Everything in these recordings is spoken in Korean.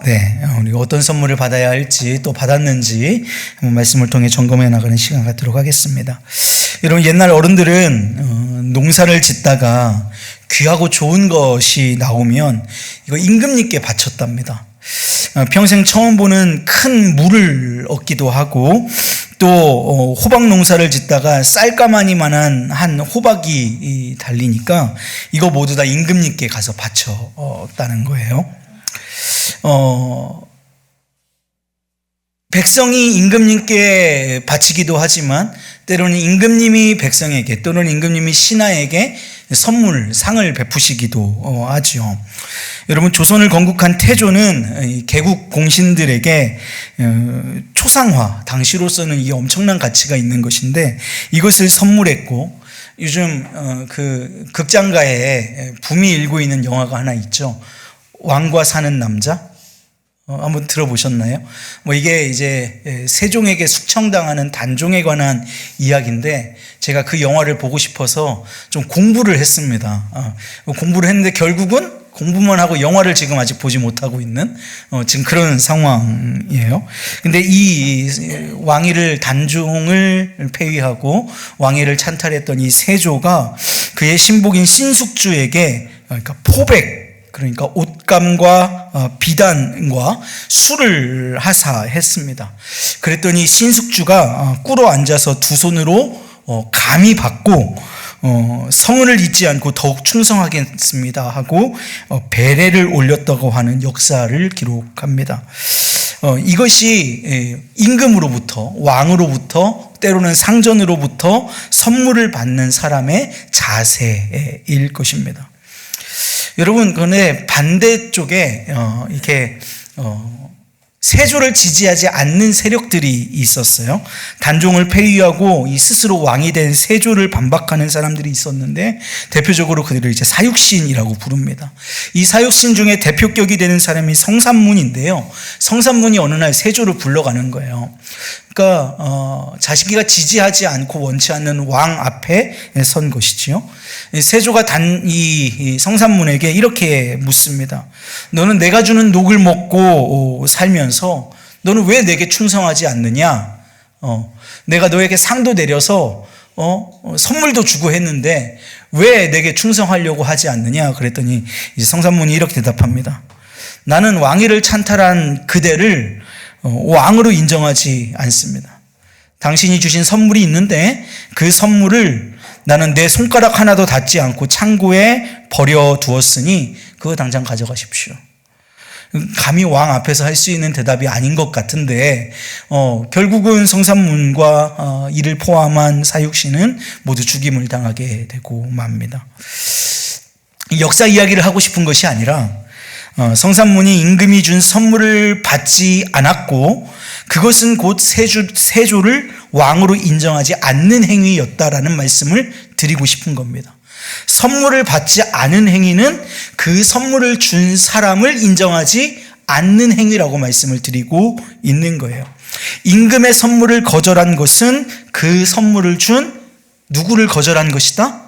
네, 우리가 어떤 선물을 받아야 할지 또 받았는지 한번 말씀을 통해 점검해 나가는 시간 갖도록 하겠습니다. 여러분, 옛날 어른들은 농사를 짓다가 귀하고 좋은 것이 나오면 이거 임금님께 바쳤답니다. 평생 처음 보는 큰 물을 얻기도 하고 또 호박 농사를 짓다가 쌀가마니만한 한 호박이 달리니까 이거 모두 다 임금님께 가서 바쳤다는 거예요. 백성이 임금님께 바치기도 하지만 때로는 임금님이 백성에게 또는 임금님이 신하에게 선물, 상을 베푸시기도 하죠. 여러분, 조선을 건국한 태조는 개국 공신들에게 초상화, 당시로서는 이 엄청난 가치가 있는 것인데 이것을 선물했고, 요즘 그 극장가에 붐이 일고 있는 영화가 하나 있죠. 왕과 사는 남자. 한번 들어보셨나요? 이게 이제 세종에게 숙청당하는 단종에 관한 이야기인데 제가 그 영화를 보고 싶어서 좀 공부를 했습니다. 공부를 했는데 결국은 공부만 하고 영화를 지금 아직 보지 못하고 있는 지금 그런 상황이에요. 근데 이 왕위를 단종을 폐위하고 왕위를 찬탈했던 이 세조가 그의 신복인 신숙주에게, 그러니까 포백, 그러니까 옷감과 비단과 술을 하사했습니다. 그랬더니 신숙주가 꿇어 앉아서 두 손으로 감히 받고 성은을 잊지 않고 더욱 충성하겠습니다 하고 배례를 올렸다고 하는 역사를 기록합니다. 이것이 임금으로부터, 왕으로부터, 때로는 상전으로부터 선물을 받는 사람의 자세일 것입니다. 여러분, 그런데 반대쪽에 이렇게 세조를 지지하지 않는 세력들이 있었어요. 단종을 폐위하고 이 스스로 왕이 된 세조를 반박하는 사람들이 있었는데 대표적으로 그들을 이제 사육신이라고 부릅니다. 이 사육신 중에 대표격이 되는 사람이 성삼문인데요. 성삼문이 어느 날 세조를 불러가는 거예요. 그러니까 자기가 지지하지 않고 원치 않는 왕 앞에 선 것이지요. 세조가 이 성삼문에게 이렇게 묻습니다. 너는 내가 주는 녹을 먹고 살면서 너는 왜 내게 충성하지 않느냐? 내가 너에게 상도 내려서 선물도 주고 했는데 왜 내게 충성하려고 하지 않느냐? 그랬더니 이제 성삼문이 이렇게 대답합니다. 나는 왕위를 찬탈한 그대를 왕으로 인정하지 않습니다. 당신이 주신 선물이 있는데 그 선물을 나는 내 손가락 하나도 닿지 않고 창고에 버려두었으니 그거 당장 가져가십시오. 감히 왕 앞에서 할 수 있는 대답이 아닌 것 같은데 결국은 성삼문과 이를 포함한 사육신은 모두 죽임을 당하게 되고 맙니다. 역사 이야기를 하고 싶은 것이 아니라 성삼문이 임금이 준 선물을 받지 않았고 그것은 곧 세조를 왕으로 인정하지 않는 행위였다라는 말씀을 드리고 싶은 겁니다. 선물을 받지 않은 행위는 그 선물을 준 사람을 인정하지 않는 행위라고 말씀을 드리고 있는 거예요. 임금의 선물을 거절한 것은 그 선물을 준 누구를 거절한 것이다?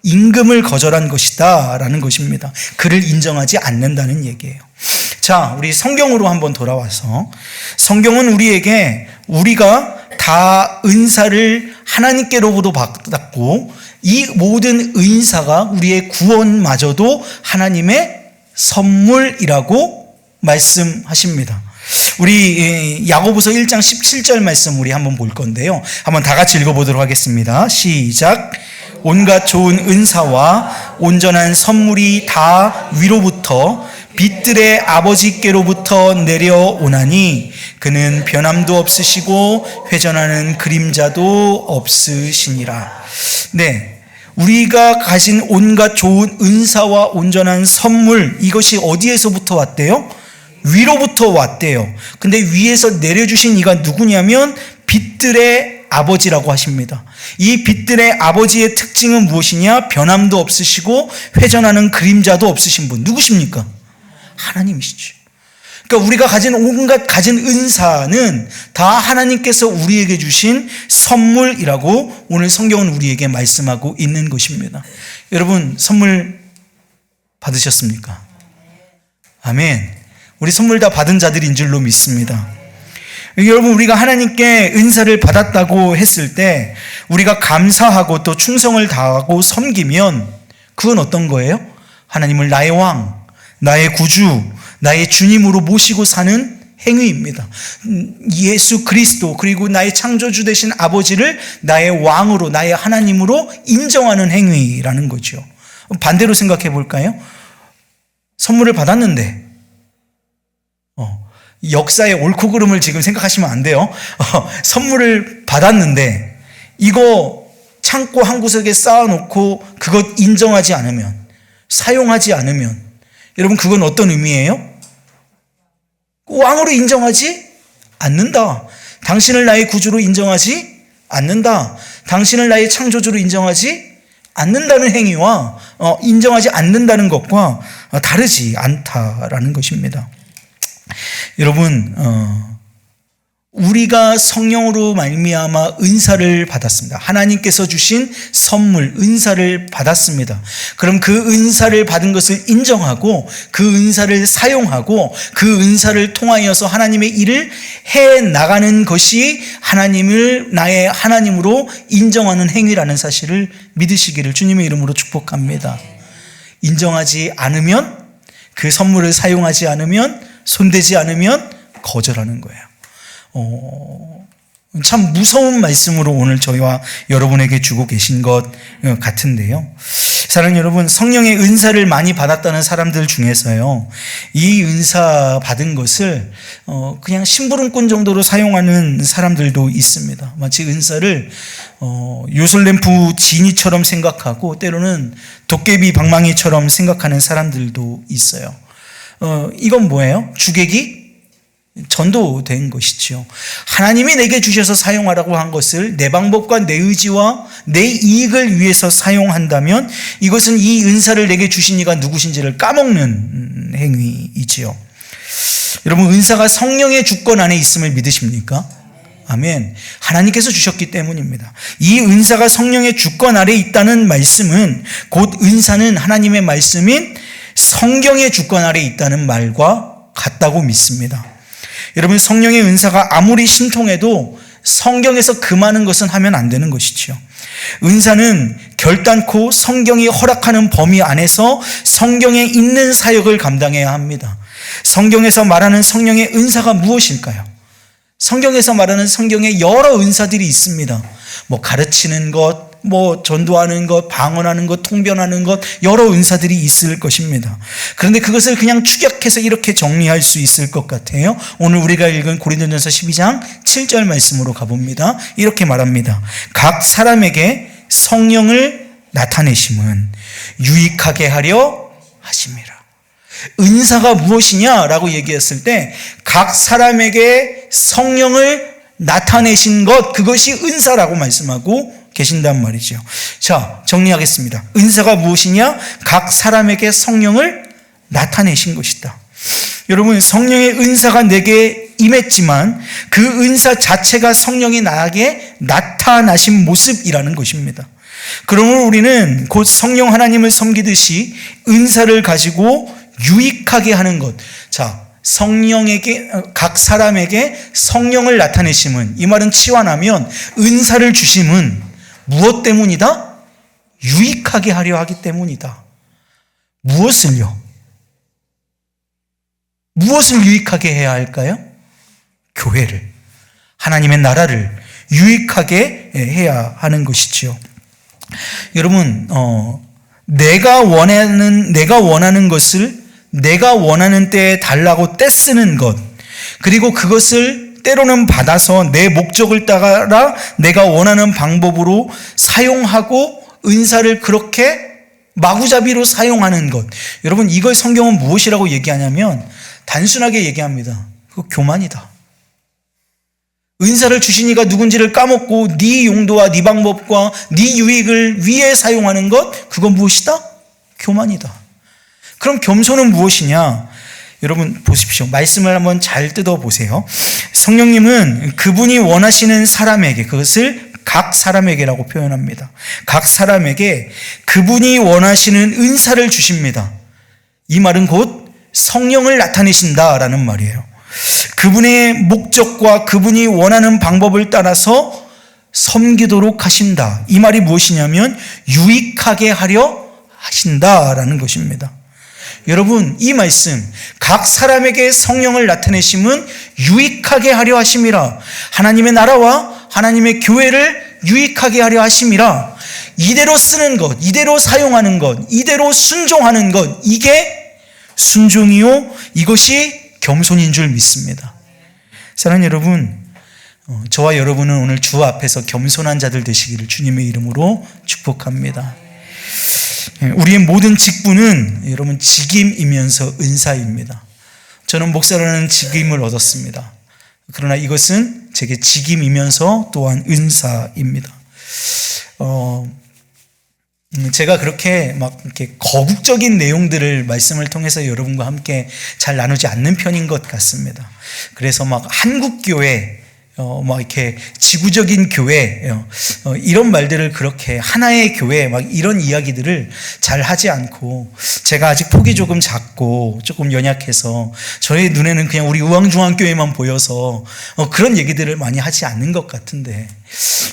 임금을 거절한 것이다 라는 것입니다. 그를 인정하지 않는다는 얘기예요. 자, 우리 성경으로 한번 돌아와서 성경은 우리에게 우리가 다 은사를 하나님께로부터 받았고 이 모든 은사가 우리의 구원마저도 하나님의 선물이라고 말씀하십니다. 우리 야고보서 1장 17절 말씀 우리 한번 볼 건데요. 한번 다 같이 읽어보도록 하겠습니다. 시작. 온갖 좋은 은사와 온전한 선물이 다 위로부터 빛들의 아버지께로부터 내려오나니 그는 변함도 없으시고 회전하는 그림자도 없으시니라. 네, 우리가 가진 온갖 좋은 은사와 온전한 선물, 이것이 어디에서부터 왔대요? 위로부터 왔대요. 근데 위에서 내려주신 이가 누구냐면 빛들의 아버지라고 하십니다. 이 빛들의 아버지의 특징은 무엇이냐? 변함도 없으시고 회전하는 그림자도 없으신 분. 누구십니까? 하나님이시죠. 그러니까 우리가 가진 온갖 가진 은사는 다 하나님께서 우리에게 주신 선물이라고 오늘 성경은 우리에게 말씀하고 있는 것입니다. 여러분, 선물 받으셨습니까? 아멘. 우리 선물 다 받은 자들인 줄로 믿습니다. 여러분, 우리가 하나님께 은사를 받았다고 했을 때 우리가 감사하고 또 충성을 다하고 섬기면 그건 어떤 거예요? 하나님을 나의 왕, 나의 구주, 나의 주님으로 모시고 사는 행위입니다. 예수 그리스도 그리고 나의 창조주 되신 아버지를 나의 왕으로, 나의 하나님으로 인정하는 행위라는 거죠. 반대로 생각해 볼까요? 선물을 받았는데 역사의 옳고 그름을 지금 생각하시면 안 돼요. 선물을 받았는데 이거 창고 한 구석에 쌓아놓고 그것 인정하지 않으면, 사용하지 않으면 여러분 그건 어떤 의미예요? 왕으로 인정하지 않는다. 당신을 나의 구주로 인정하지 않는다. 당신을 나의 창조주로 인정하지 않는다는 행위와 인정하지 않는다는 것과 다르지 않다라는 것입니다. 여러분, 우리가 성령으로 말미암아 은사를 받았습니다. 하나님께서 주신 선물, 은사를 받았습니다. 그럼 그 은사를 받은 것을 인정하고 그 은사를 사용하고 그 은사를 통하여서 하나님의 일을 해 나가는 것이 하나님을 나의 하나님으로 인정하는 행위라는 사실을 믿으시기를 주님의 이름으로 축복합니다. 인정하지 않으면, 그 선물을 사용하지 않으면, 손대지 않으면 거절하는 거예요. 참 무서운 말씀으로 오늘 저희와 여러분에게 주고 계신 것 같은데요. 사랑하는 여러분, 성령의 은사를 많이 받았다는 사람들 중에서요, 이 은사 받은 것을 그냥 심부름꾼 정도로 사용하는 사람들도 있습니다. 마치 은사를 요술램프 지니처럼 생각하고 때로는 도깨비 방망이처럼 생각하는 사람들도 있어요. 이건 뭐예요? 주객이 전도된 것이죠. 하나님이 내게 주셔서 사용하라고 한 것을 내 방법과 내 의지와 내 이익을 위해서 사용한다면 이것은 이 은사를 내게 주신 이가 누구신지를 까먹는 행위이지요. 여러분, 은사가 성령의 주권 안에 있음을 믿으십니까? 아멘. 하나님께서 주셨기 때문입니다. 이 은사가 성령의 주권 아래 있다는 말씀은 곧 은사는 하나님의 말씀인 성경의 주권 아래 있다는 말과 같다고 믿습니다. 여러분, 성령의 은사가 아무리 신통해도 성경에서 그 많은 것은 하면 안 되는 것이죠. 은사는 결단코 성경이 허락하는 범위 안에서 성경에 있는 사역을 감당해야 합니다. 성경에서 말하는 성령의 은사가 무엇일까요? 성경에서 말하는 성경의 여러 은사들이 있습니다. 가르치는 것, 전도하는 것, 방언하는 것, 통변하는 것, 여러 은사들이 있을 것입니다. 그런데 그것을 그냥 축약해서 이렇게 정리할 수 있을 것 같아요. 오늘 우리가 읽은 고린도전서 12장 7절 말씀으로 가봅니다. 이렇게 말합니다. 각 사람에게 성령을 나타내심은 유익하게 하려 하심이라. 은사가 무엇이냐라고 얘기했을 때 각 사람에게 성령을 나타내신 것, 그것이 은사라고 말씀하고 계신단 말이죠. 자, 정리하겠습니다. 은사가 무엇이냐? 각 사람에게 성령을 나타내신 것이다. 여러분, 성령의 은사가 내게 임했지만 그 은사 자체가 성령이 나에게 나타나신 모습이라는 것입니다. 그러므로 우리는 곧 성령 하나님을 섬기듯이 은사를 가지고 유익하게 하는 것. 자, 각 사람에게 성령을 나타내심은, 이 말은 치환하면 은사를 주심은 무엇 때문이다? 유익하게 하려 하기 때문이다. 무엇을요? 무엇을 유익하게 해야 할까요? 교회를, 하나님의 나라를 유익하게 해야 하는 것이지요. 여러분, 내가 원하는 것을 내가 원하는 때에 달라고 떼쓰는 것, 그리고 그것을 때로는 받아서 내 목적을 따라 내가 원하는 방법으로 사용하고 은사를 그렇게 마구잡이로 사용하는 것. 여러분, 이걸 성경은 무엇이라고 얘기하냐면 단순하게 얘기합니다. 그거 교만이다. 은사를 주신 이가 누군지를 까먹고 네 용도와 네 방법과 네 유익을 위해 사용하는 것, 그건 무엇이다? 교만이다. 그럼 겸손은 무엇이냐? 여러분 보십시오. 말씀을 한번 잘 뜯어보세요. 성령님은 그분이 원하시는 사람에게, 그것을 각 사람에게라고 표현합니다. 각 사람에게 그분이 원하시는 은사를 주십니다. 이 말은 곧 성령을 나타내신다라는 말이에요. 그분의 목적과 그분이 원하는 방법을 따라서 섬기도록 하신다. 이 말이 무엇이냐면 유익하게 하려 하신다라는 것입니다. 여러분, 이 말씀, 각 사람에게 성령을 나타내심은 유익하게 하려 하심이라. 하나님의 나라와 하나님의 교회를 유익하게 하려 하심이라. 이대로 쓰는 것, 이대로 사용하는 것, 이대로 순종하는 것, 이게 순종이요, 이것이 겸손인 줄 믿습니다. 사랑하는 여러분, 저와 여러분은 오늘 주 앞에서 겸손한 자들 되시기를 주님의 이름으로 축복합니다. 우리의 모든 직분은 여러분 직임이면서 은사입니다. 저는 목사라는 직임을 얻었습니다. 그러나 이것은 제게 직임이면서 또한 은사입니다. 제가 그렇게 막 이렇게 거국적인 내용들을 말씀을 통해서 여러분과 함께 잘 나누지 않는 편인 것 같습니다. 그래서 막 한국교회, 막 이렇게 지구적인 교회, 이런 말들을 그렇게 하나의 교회, 막 이런 이야기들을 잘 하지 않고, 제가 아직 폭이 조금 작고 조금 연약해서 저의 눈에는 그냥 우리 의왕중앙교회만 보여서 그런 얘기들을 많이 하지 않는 것 같은데,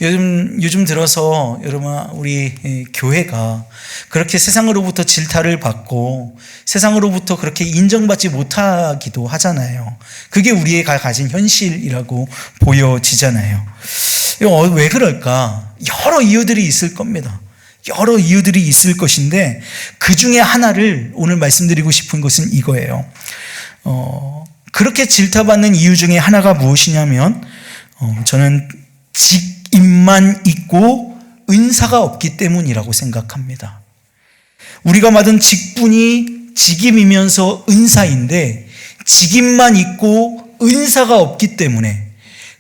요즘 들어서 여러분 우리 교회가 그렇게 세상으로부터 질타를 받고 세상으로부터 그렇게 인정받지 못하기도 하잖아요. 그게 우리가 가진 현실이라고 보여지잖아요. 왜 그럴까? 여러 이유들이 있을 겁니다. 여러 이유들이 있을 것인데 그 중에 하나를 오늘 말씀드리고 싶은 것은 이거예요. 그렇게 질타받는 이유 중에 하나가 무엇이냐면 저는 직임만 있고 은사가 없기 때문이라고 생각합니다. 우리가 받은 직분이 직임이면서 은사인데 직임만 있고 은사가 없기 때문에,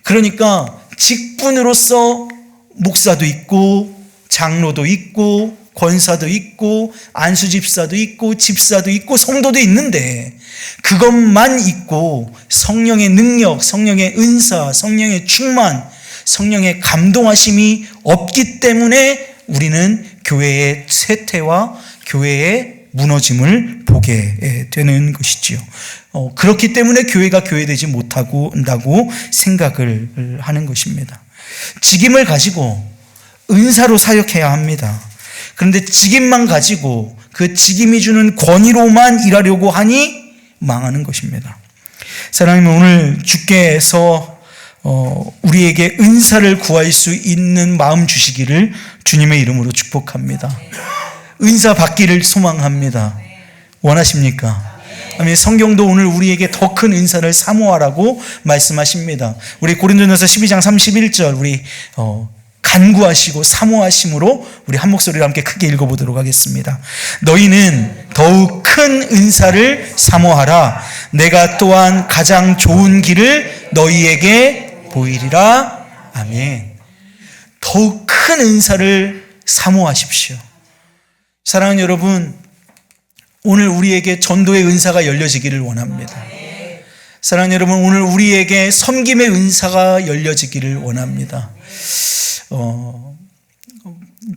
그러니까 직분으로서 목사도 있고 장로도 있고 권사도 있고 안수집사도 있고 집사도 있고 성도도 있는데 그것만 있고 성령의 능력, 성령의 은사, 성령의 충만, 성령의 감동하심이 없기 때문에 우리는 교회의 쇠퇴와 교회의 무너짐을 보게 되는 것이지요. 그렇기 때문에 교회가 교회되지 못하고 한다고 생각을 하는 것입니다. 직임을 가지고 은사로 사역해야 합니다. 그런데 직임만 가지고 그 직임이 주는 권위로만 일하려고 하니 망하는 것입니다. 사랑하님, 오늘 주께서 우리에게 은사를 구할 수 있는 마음 주시기를 주님의 이름으로 축복합니다. 은사 받기를 소망합니다. 원하십니까? 아멘. 성경도 오늘 우리에게 더 큰 은사를 사모하라고 말씀하십니다. 우리 고린도전서 12장 31절 우리 간구하시고 사모하심으로 우리 한 목소리로 함께 크게 읽어보도록 하겠습니다. 너희는 더욱 큰 은사를 사모하라. 내가 또한 가장 좋은 길을 너희에게 보이리라. 아멘. 더욱 큰 은사를 사모하십시오. 사랑하는 여러분, 오늘 우리에게 전도의 은사가 열려지기를 원합니다. 사랑하는 여러분, 오늘 우리에게 섬김의 은사가 열려지기를 원합니다.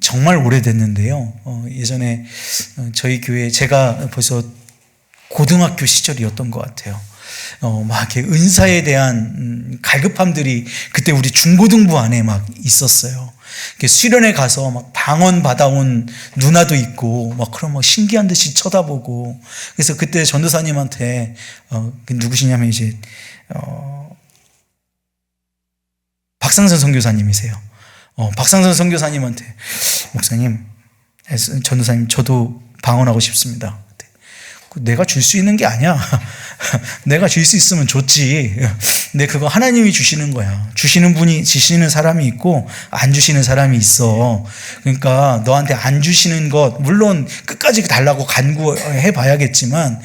정말 오래됐는데요. 예전에 저희 교회, 제가 벌써 고등학교 시절이었던 것 같아요. 막 이렇게 은사에 대한 갈급함들이 그때 우리 중고등부 안에 막 있었어요. 수련회 가서 막 방언 받아온 누나도 있고 막 그런 막 신기한 듯이 쳐다보고, 그래서 그때 전도사님한테 누구시냐면 이제 박상선 선교사님이세요. 박상선 선교사님한테 목사님, 전도사님, 저도 방언하고 싶습니다. 내가 줄 수 있는 게 아니야. 내가 줄 수 있으면 좋지. 근데 그거 하나님이 주시는 거야. 주시는 분이, 주시는 사람이 있고 안 주시는 사람이 있어. 그러니까 너한테 안 주시는 것, 물론 끝까지 달라고 간구해 봐야겠지만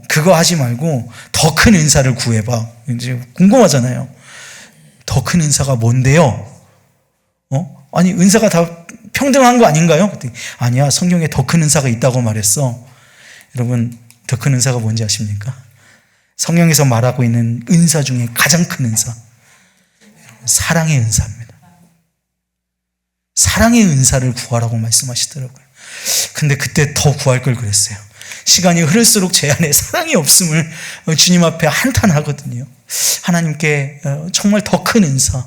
그거 하지 말고 더 큰 은사를 구해봐. 이제 궁금하잖아요. 더 큰 은사가 뭔데요? 아니, 은사가 다 평등한 거 아닌가요? 아니야, 성경에 더 큰 은사가 있다고 말했어. 여러분, 더 큰 은사가 뭔지 아십니까? 성경에서 말하고 있는 은사 중에 가장 큰 은사, 사랑의 은사입니다. 사랑의 은사를 구하라고 말씀하시더라고요. 근데 그때 더 구할 걸 그랬어요. 시간이 흐를수록 제 안에 사랑이 없음을 주님 앞에 한탄하거든요. 하나님께 정말 더 큰 은사,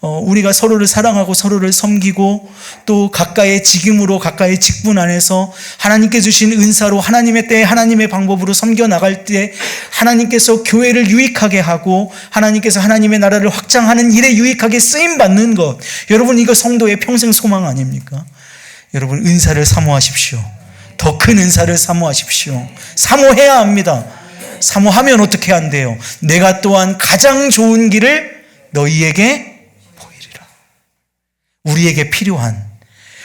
우리가 서로를 사랑하고 서로를 섬기고 또 각각의 직임으로 각각의 직분 안에서 하나님께 주신 은사로 하나님의 때에 하나님의 방법으로 섬겨 나갈 때 하나님께서 교회를 유익하게 하고 하나님께서 하나님의 나라를 확장하는 일에 유익하게 쓰임받는 것, 여러분 이거 성도의 평생 소망 아닙니까? 여러분 은사를 사모하십시오. 더 큰 은사를 사모하십시오. 사모해야 합니다. 사모하면 어떻게 한대요? 내가 또한 가장 좋은 길을 너희에게 우리에게 필요한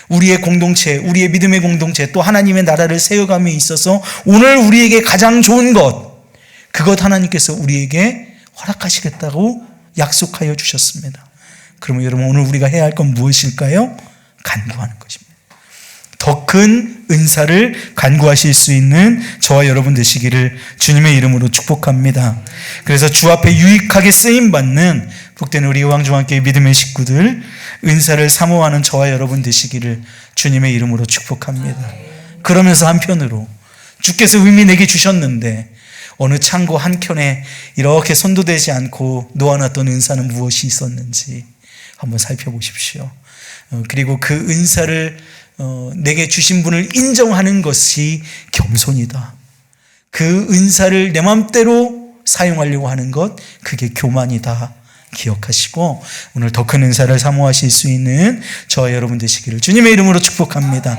우리의 공동체, 우리의 믿음의 공동체, 또 하나님의 나라를 세워감에 있어서 오늘 우리에게 가장 좋은 것, 그것 하나님께서 우리에게 허락하시겠다고 약속하여 주셨습니다. 그러면 여러분 오늘 우리가 해야 할 건 무엇일까요? 간구하는 것입니다. 더 큰 은사를 간구하실 수 있는 저와 여러분 되시기를 주님의 이름으로 축복합니다. 그래서 주 앞에 유익하게 쓰임받는 복된 우리 의왕중학교의 믿음의 식구들, 은사를 사모하는 저와 여러분 되시기를 주님의 이름으로 축복합니다. 그러면서 한편으로 주께서 이미 내게 주셨는데 어느 창고 한켠에 이렇게 손도대지 않고 놓아놨던 은사는 무엇이 있었는지 한번 살펴보십시오. 그리고 그 은사를 내게 주신 분을 인정하는 것이 겸손이다. 그 은사를 내 맘대로 사용하려고 하는 것, 그게 교만이다. 기억하시고 오늘 더 큰 은사를 사모하실 수 있는 저와 여러분 되시기를 주님의 이름으로 축복합니다.